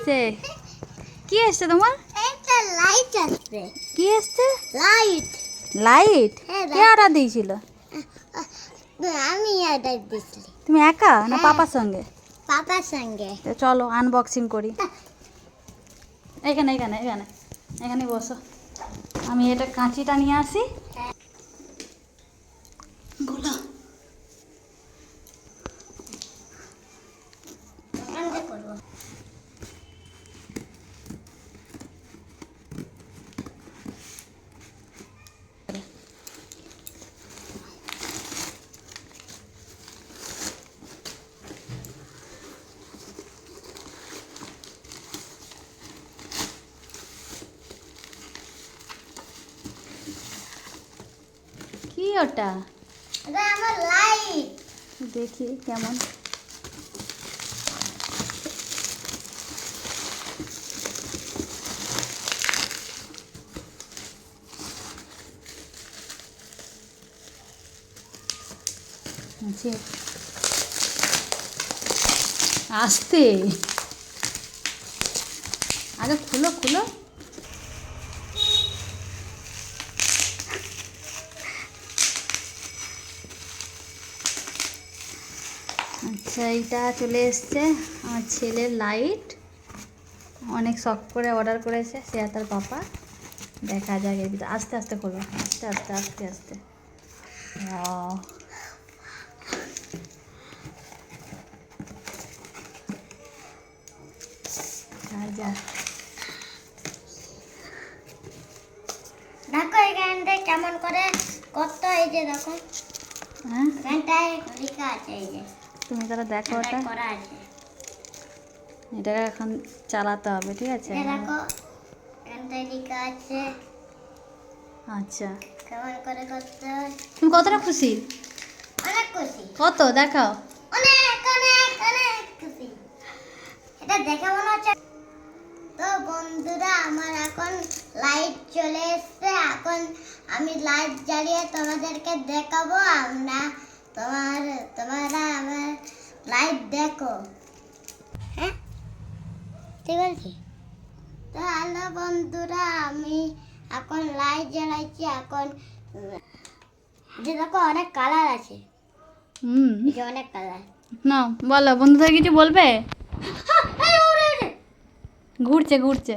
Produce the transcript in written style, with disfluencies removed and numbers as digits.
এসছে? কি এসছে তোমার? একটা লাইট আসছে। কি এসছে? লাইট। লাইট? হ্যাঁ, কে অর্ডার দিয়েছিল? আমি অর্ডার দিয়েছি। তুমি একা না হ্যাঁ। পাপার সঙ্গে? পাপার সঙ্গে। তো চলো আনবক্সিং করি। এখানে এখানে এখানে এখানে বসো। আমি এটা কাঁচিটা নিয়ে আসি। গোলা দোকানটা করবো। কি ওটা? এটা আমার লাইট। দেখি কেমন। আস্তে আগে খুলো খুলো। আচ্ছা এইটা চলে এসছে আমার ছেলের লাইট। অনেক শখ করে অর্ডার করেছে সে আর তার পাপা। দেখা যাক এর ভিতরে। আস্তে আস্তে খোলো, আস্তে আস্তে আস্তে আস্তে। ওয়াও, যা দেখো এখানটায় কেমন করে কত, এই যে দেখো হ্যাঁ এখানটায় লেখা আছে, এই যে তুমি তাহলে দেখো ওটা। এখানটায় করা আছে। এটাকে এখন চালাতে হবে, ঠিক আছে? এই দেখো এখানটায় লেখা আছে আচ্ছা কেমন করে করতে হয়। তুমি কতটা খুশি? অনেক খুশি, কত দেখাও। অনেক অনেক অনেক খুশি। এটা দেখে মনে হচ্ছে। তো বন্ধুরা আমার এখন লাইট চলে এসছে। এখন আমি লাইট জ্বালিয়ে তোমাদেরকে দেখাবো। তোমরা আমার লাইট দেখো। হ্যাঁ ঠিক আছে। তো হ্যালো বন্ধুরা, আমি এখন লাইট জ্বালাইছি। এখন যে দেখো অনেক কালার আছে, এই যে অনেক কালার। না বলো, বন্ধুদের কিছু বলবে? ঘুরছে ঘুরছে।